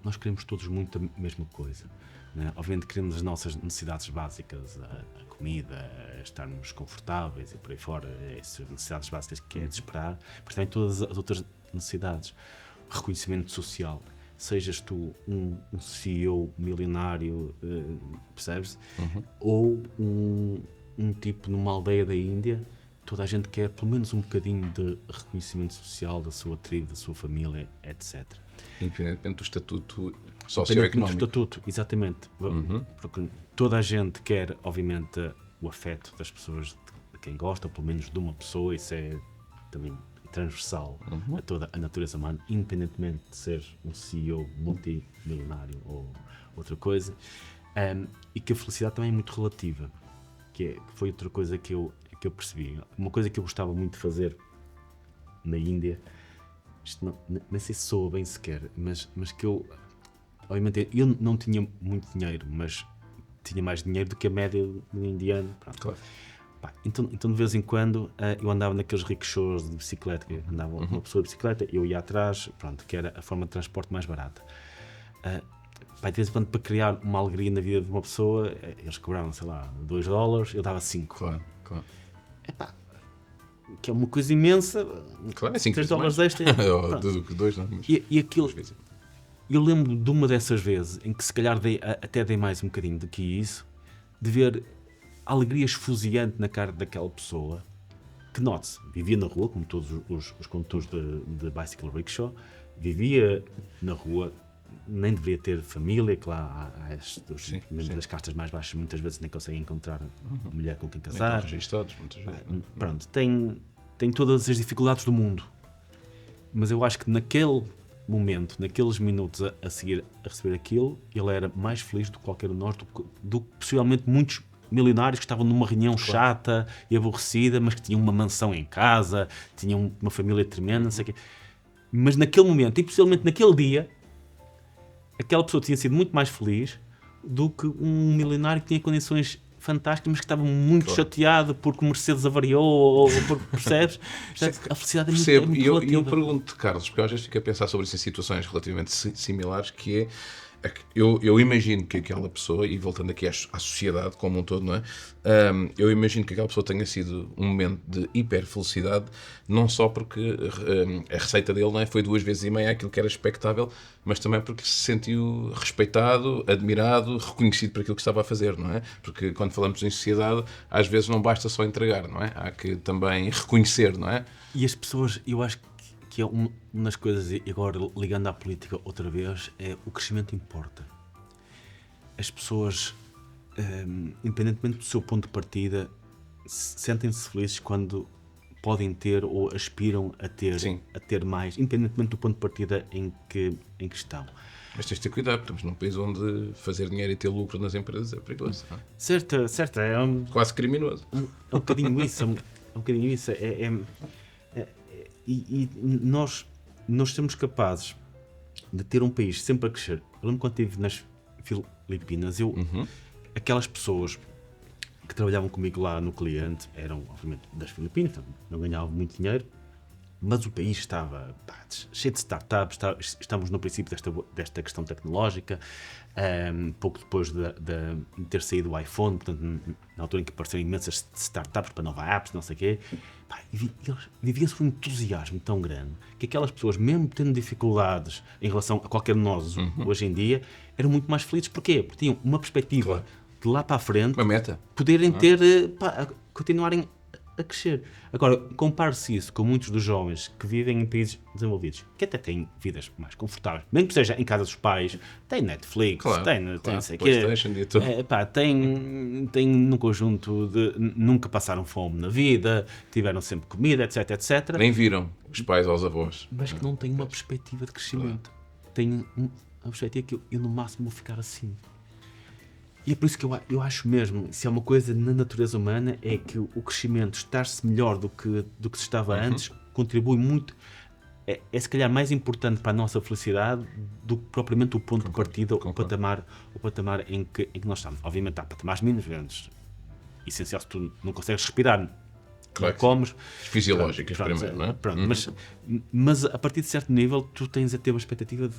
nós queremos todos muito a mesma coisa. Né? Obviamente queremos as nossas necessidades básicas, a comida, estarmos confortáveis e por aí fora, essas necessidades básicas que é de esperar, mas também todas as outras necessidades. Reconhecimento social. Sejas tu um CEO milionário, percebes? Ou um tipo numa aldeia da Índia, toda a gente quer pelo menos um bocadinho de reconhecimento social da sua tribo, da sua família, etc. Independentemente do estatuto Independentemente socioeconómico. do estatuto, exatamente. Porque toda a gente quer, obviamente, o afeto das pessoas de quem gosta, ou pelo menos de uma pessoa, isso é também transversal a toda a natureza humana, independentemente de ser um CEO multimilionário ou outra coisa. E que a felicidade também é muito relativa, que foi outra coisa que eu percebi. Uma coisa que eu gostava muito de fazer na Índia, isto nem sei se soa bem sequer, mas que eu, obviamente, eu não tinha muito dinheiro, mas tinha mais dinheiro do que a média do indiano. Pronto. Claro. Então de vez em quando eu andava naqueles rickshaws de bicicleta, que andava uma pessoa de bicicleta, eu ia atrás, pronto, que era a forma de transporte mais barata. De vez em quando, para criar uma alegria na vida de uma pessoa, eles cobravam, sei lá, $2, eu dava 5. Claro. Que é uma coisa imensa. Claro, é 5 $3 extra. do que 2, não? Mas E aquilo, eu lembro de uma dessas vezes em que se calhar até dei mais um bocadinho do que isso, de ver a alegria esfuziante na cara daquela pessoa, que note-se, vivia na rua, como todos os condutores de bicycle rickshaw, vivia na rua, nem deveria ter família, que lá há das castas mais baixas muitas vezes nem conseguem encontrar uma mulher com quem casar. estão registados muitas vezes. Pronto, tem todas as dificuldades do mundo, mas eu acho que naquele momento, naqueles minutos a seguir a receber aquilo, ele era mais feliz do que qualquer um de nós, do que possivelmente muitos milionários que estavam numa reunião chata e aborrecida, mas que tinham uma mansão em casa, tinham uma família tremenda, não sei o quê. Mas naquele momento, e possivelmente naquele dia, aquela pessoa tinha sido muito mais feliz do que um milionário que tinha condições fantásticas, mas que estava muito chateado porque o Mercedes avariou, ou porque, percebes? A felicidade é muito relativa. E eu pergunto-te, Carlos, porque eu às vezes fico a pensar sobre isso em situações relativamente similares, que é, eu imagino que aquela pessoa, e voltando aqui à sociedade como um todo, não é? Eu imagino que aquela pessoa tenha sido um momento de hiperfelicidade, não só porque a receita dele, não é, foi 2,5 vezes aquilo que era expectável, mas também porque se sentiu respeitado, admirado, reconhecido por aquilo que estava a fazer, não é? Porque quando falamos em sociedade, às vezes não basta só entregar, não é? Há que também reconhecer, não é? E as pessoas, eu acho que é uma das coisas, e agora ligando à política outra vez, é o crescimento importa. As pessoas, independentemente do seu ponto de partida, sentem-se felizes quando podem ter ou aspiram a ter mais, independentemente do ponto de partida em que estão. Mas tens de ter cuidado, estamos num país onde fazer dinheiro e ter lucro nas empresas é perigoso. Não é? Certo, é quase criminoso. É um bocadinho isso. E nós somos capazes de ter um país sempre a crescer. Eu lembro quando estive nas Filipinas, aquelas pessoas que trabalhavam comigo lá no cliente eram, obviamente, das Filipinas, não ganhavam muito dinheiro, mas o país estava cheio de startups, estamos no princípio desta questão tecnológica, pouco depois de ter saído o iPhone, portanto, na altura em que apareceram imensas startups para nova apps, não sei o quê, vivia-se um entusiasmo tão grande que aquelas pessoas, mesmo tendo dificuldades em relação a qualquer de nós hoje em dia, eram muito mais felizes. Porquê? Porque tinham uma perspectiva de lá para a frente, uma meta, poderem ter, continuarem a crescer. Agora, compare-se isso com muitos dos jovens que vivem em países desenvolvidos, que até têm vidas mais confortáveis, mesmo que seja em casa dos pais, tem Netflix, tem sei PlayStation e tudo. Tem num conjunto de nunca passaram fome na vida, tiveram sempre comida, etc. Nem viram os pais aos avós. Mas que não têm uma perspectiva de crescimento. tenho a perspectiva que eu no máximo vou ficar assim. E é por isso que eu acho mesmo, se é uma coisa na natureza humana, é que o crescimento, estar-se melhor do que se estava antes, contribui muito. É se calhar mais importante para a nossa felicidade do que propriamente o ponto de partida, o patamar em que nós estamos. Obviamente há patamares mínimos, grandes. Essencial, se tu não consegues respirar, Claro não comes. Fisiológicas primeiro, não é? Pronto, mas a partir de certo nível tu tens a ter uma expectativa de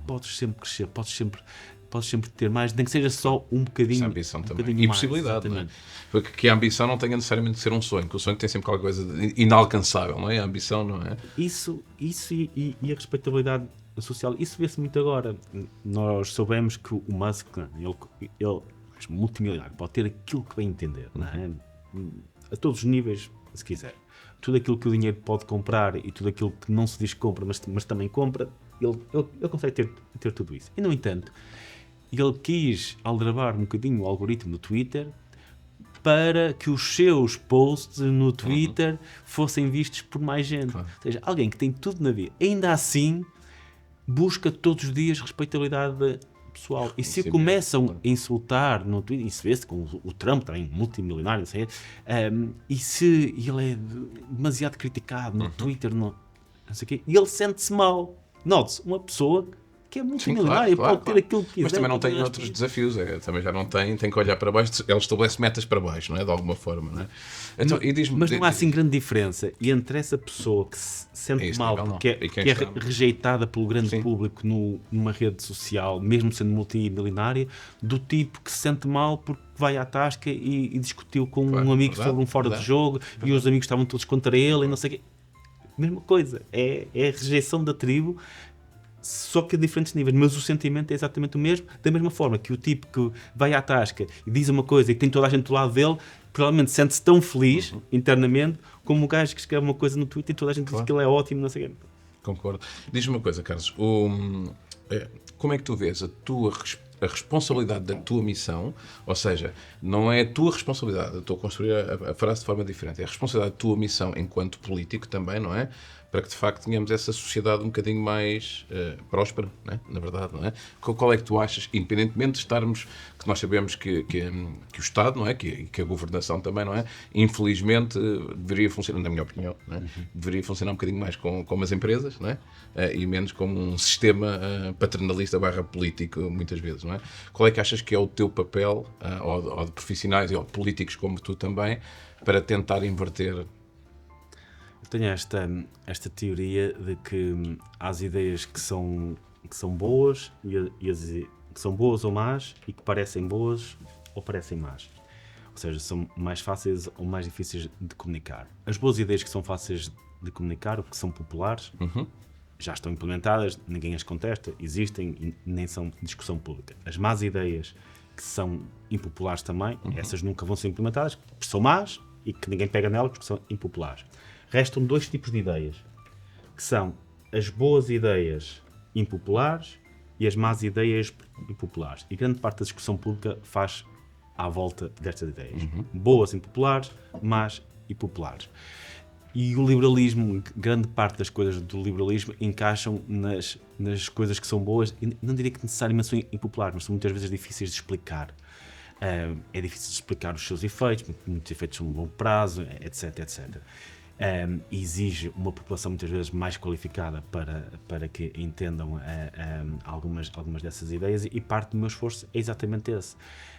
podes sempre crescer, podes sempre ter mais, nem que seja só um bocadinho. Essa ambição também. Mais, E possibilidade, não é? Porque que a ambição não tenha necessariamente de ser um sonho, que o sonho tem sempre qualquer coisa inalcançável, não é? A ambição não é? Isso e a respeitabilidade social, isso vê-se muito agora. Nós soubemos que o Musk, ele é multimilionário, pode ter aquilo que bem entender, não é? A todos os níveis, se quiser. Tudo aquilo que o dinheiro pode comprar e tudo aquilo que não se diz que compra, mas também compra, ele consegue ter tudo isso. E, no entanto, ele quis aldrabar um bocadinho o algoritmo do Twitter para que os seus posts no Twitter fossem vistos por mais gente. Claro. Ou seja, alguém que tem tudo na vida, ainda assim, busca todos os dias respeitabilidade pessoal. E se começam a insultar no Twitter, isso vê-se com o Trump também, multimilionário, não sei, e se ele é demasiado criticado no Twitter, não sei o quê, e ele sente-se mal. Note-se, uma pessoa que é multimilionária e pode ter aquilo que quiser. Mas também não tem outros desafios, também já não tem que olhar para baixo, ele estabelece metas para baixo, não é? De alguma forma, não é? Então, mas não há assim grande diferença entre essa pessoa que se sente mal porque é rejeitada pelo grande público numa rede social, mesmo sendo multimilionária, do tipo que se sente mal porque vai à tasca e discutiu com um amigo sobre um fora de jogo e os amigos estavam todos contra ele e não sei o quê. Mesma coisa, é a rejeição da tribo, só que a diferentes níveis, mas o sentimento é exatamente o mesmo, da mesma forma que o tipo que vai à tasca e diz uma coisa e tem toda a gente do lado dele, provavelmente sente-se tão feliz internamente como o gajo que escreve uma coisa no Twitter e toda a gente diz que ele é ótimo, não sei o quê. Concordo. Diz-me uma coisa, Carlos, como é que tu vês a responsabilidade da tua missão, ou seja, não é a tua responsabilidade, eu estou a construir a frase de forma diferente, é a responsabilidade da tua missão enquanto político também, não é? Para que de facto tenhamos essa sociedade um bocadinho mais próspera, não é? Na verdade, não é? Qual é que tu achas, independentemente de estarmos, que nós sabemos que o Estado, não é? Que a governação também, não é? Infelizmente deveria funcionar, na minha opinião, não é? Deveria funcionar um bocadinho mais como as empresas, não é? E menos como um sistema paternalista / político, muitas vezes, não é? Qual é que achas que é o teu papel, ou de profissionais ou políticos como tu também, para tentar inverter? Eu tenho esta teoria de que há as ideias que são boas e as que são boas ou más e que parecem boas ou parecem más. Ou seja, são mais fáceis ou mais difíceis de comunicar. As boas ideias que são fáceis de comunicar, ou que são populares, já estão implementadas, ninguém as contesta, existem e nem são discussão pública. As más ideias que são impopulares também, essas nunca vão ser implementadas, porque são más e que ninguém pega nelas porque são impopulares. Restam dois tipos de ideias, que são as boas ideias impopulares e as más ideias impopulares. E grande parte da discussão pública faz à volta destas ideias. Boas impopulares, más e populares. E o liberalismo, grande parte das coisas do liberalismo encaixam nas coisas que são boas, e não diria que necessariamente são impopulares, mas são muitas vezes difíceis de explicar. É difícil de explicar os seus efeitos, muitos efeitos são de longo prazo, etc, etc. Exige uma população muitas vezes mais qualificada para que entendam algumas dessas ideias, e parte do meu esforço é exatamente esse,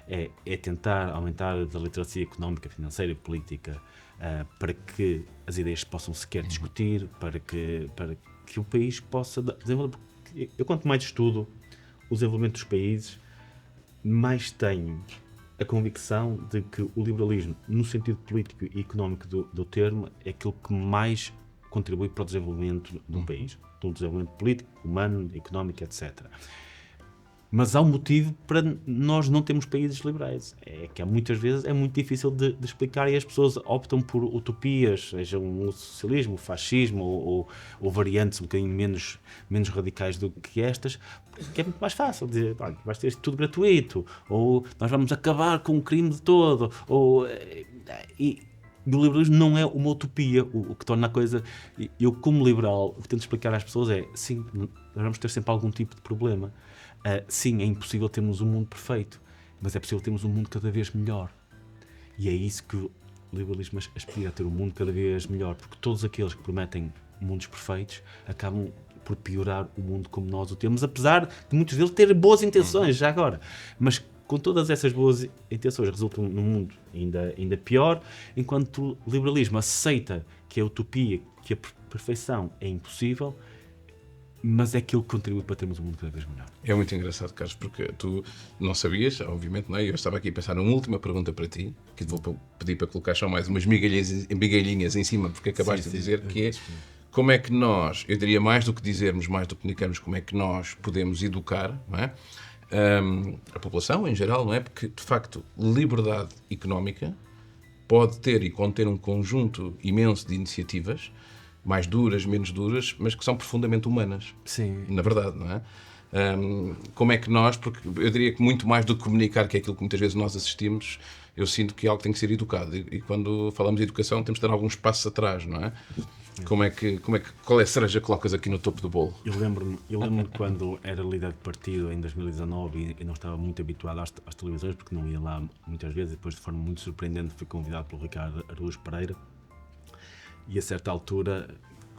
é tentar aumentar a literacia económica, financeira e política, para que as ideias possam sequer discutir, para que o país possa desenvolver. Eu, quanto mais estudo o desenvolvimento dos países, mais tenho a convicção de que o liberalismo, no sentido político e económico do termo, é aquilo que mais contribui para o desenvolvimento de um país, do desenvolvimento político, humano, económico, etc. Mas há um motivo para nós não termos países liberais. É que muitas vezes é muito difícil de explicar, e as pessoas optam por utopias, seja o socialismo, o fascismo ou variantes um bocadinho menos radicais do que estas, porque é muito mais fácil dizer, vais ter isto tudo gratuito, ou nós vamos acabar com o crime de todo, e E o liberalismo não é uma utopia, o que torna a coisa... Eu, como liberal, o que tento explicar às pessoas é, sim, nós vamos ter sempre algum tipo de problema. Sim, é impossível termos um mundo perfeito, mas é possível termos um mundo cada vez melhor. E é isso que o liberalismo aspira, a ter um mundo cada vez melhor, porque todos aqueles que prometem mundos perfeitos acabam por piorar o mundo como nós o temos, apesar de muitos deles terem boas intenções, já agora. Mas com todas essas boas intenções resultam num mundo ainda pior, enquanto o liberalismo aceita que a utopia, que a perfeição é impossível, mas é aquilo que contribui para termos um mundo cada vez melhor. É muito engraçado, Carlos, porque tu não sabias, obviamente, não é? Eu estava aqui a pensar numa última pergunta para ti, que te vou pedir para colocar só mais umas migalhinhas em cima, porque acabaste de dizer que é como é que nós, eu diria mais do que dizermos, mais do que comunicarmos, como é que nós podemos educar, não é? A população em geral, não é? Porque, de facto, liberdade económica pode ter e conter um conjunto imenso de iniciativas, mais duras, menos duras, mas que são profundamente humanas. Sim. Na verdade, não é? Como é que nós, porque eu diria que muito mais do que comunicar, que é aquilo que muitas vezes nós assistimos, eu sinto que é algo que tem que ser educado. E quando falamos de educação, temos de dar alguns passos atrás, não é? Qual é a cereja que colocas aqui no topo do bolo? Eu lembro-me quando era líder de partido em 2019 e não estava muito habituado às televisões, porque não ia lá muitas vezes, e depois de forma muito surpreendente fui convidado pelo Ricardo Araújo Pereira, e a certa altura,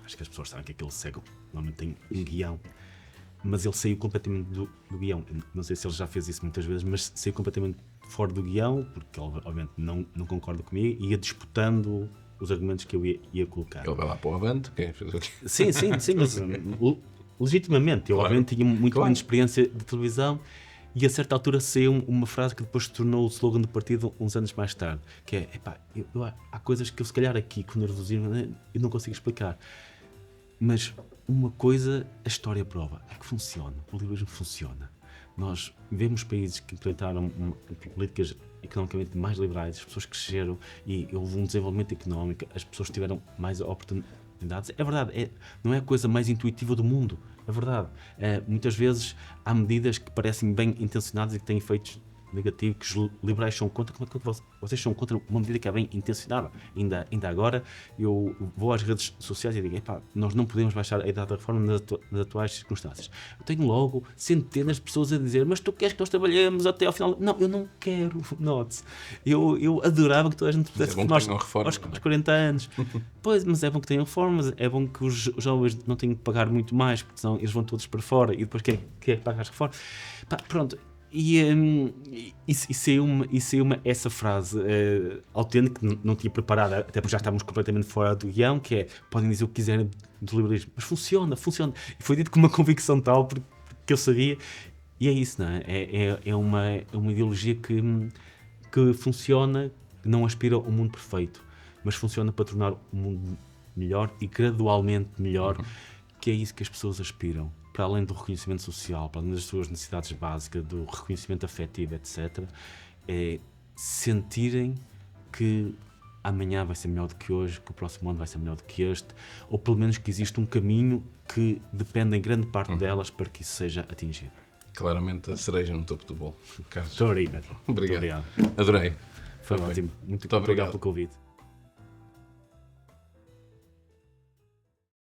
acho que as pessoas sabem que aquele cego normalmente tem um guião, mas ele saiu completamente do guião. Não sei se ele já fez isso muitas vezes, mas saiu completamente fora do guião, porque ele obviamente não concorda comigo, e ia disputando os argumentos que eu ia colocar. Ele vai lá para o avante, quem fez o quê? Sim, mas legitimamente. Eu, obviamente, tinha muito menos experiência de televisão, e a certa altura saiu uma frase que depois se tornou o slogan do partido uns anos mais tarde, que é, há coisas que eu se calhar aqui, com nervosismo, eu não consigo explicar. Mas uma coisa a história prova, é que funciona. O liberalismo funciona. Nós vemos países que implementaram políticas economicamente mais liberais, as pessoas cresceram e houve um desenvolvimento económico, as pessoas tiveram mais oportunidades. É verdade, não é a coisa mais intuitiva do mundo, é verdade. Muitas vezes há medidas que parecem bem intencionadas e que têm efeitos negativos, que os liberais são contra. Como é que vocês são contra uma medida que é bem intencionada? Ainda agora eu vou às redes sociais e digo, nós não podemos baixar a idade da reforma nas atuais circunstâncias. Eu tenho logo centenas de pessoas a dizer, mas tu queres que nós trabalhemos até ao final? Não, eu não quero, note-se. Eu adorava que toda a gente pudesse reformar aos 40 anos. Pois, mas é bom que tenham reformas, é bom que os jovens não tenham que pagar muito mais, porque senão eles vão todos para fora e depois quem é que paga as reformas? Pronto. E saiu-me essa frase autêntica, que não tinha preparado, até porque já estávamos completamente fora do guião, que é, podem dizer o que quiserem do liberalismo, mas funciona. E foi dito com uma convicção tal, porque eu sabia, e é isso, não é? É uma ideologia que funciona, que não aspira ao mundo perfeito, mas funciona para tornar o mundo melhor e gradualmente melhor, que é isso que as pessoas aspiram. Para além do reconhecimento social, para além das suas necessidades básicas, do reconhecimento afetivo, etc., é sentirem que amanhã vai ser melhor do que hoje, que o próximo ano vai ser melhor do que este, ou pelo menos que existe um caminho que depende em grande parte delas para que isso seja atingido. Claramente a cereja no topo do bolo. Muito obrigado. Obrigado. Adorei. Foi ótimo. Muito obrigado pelo convite.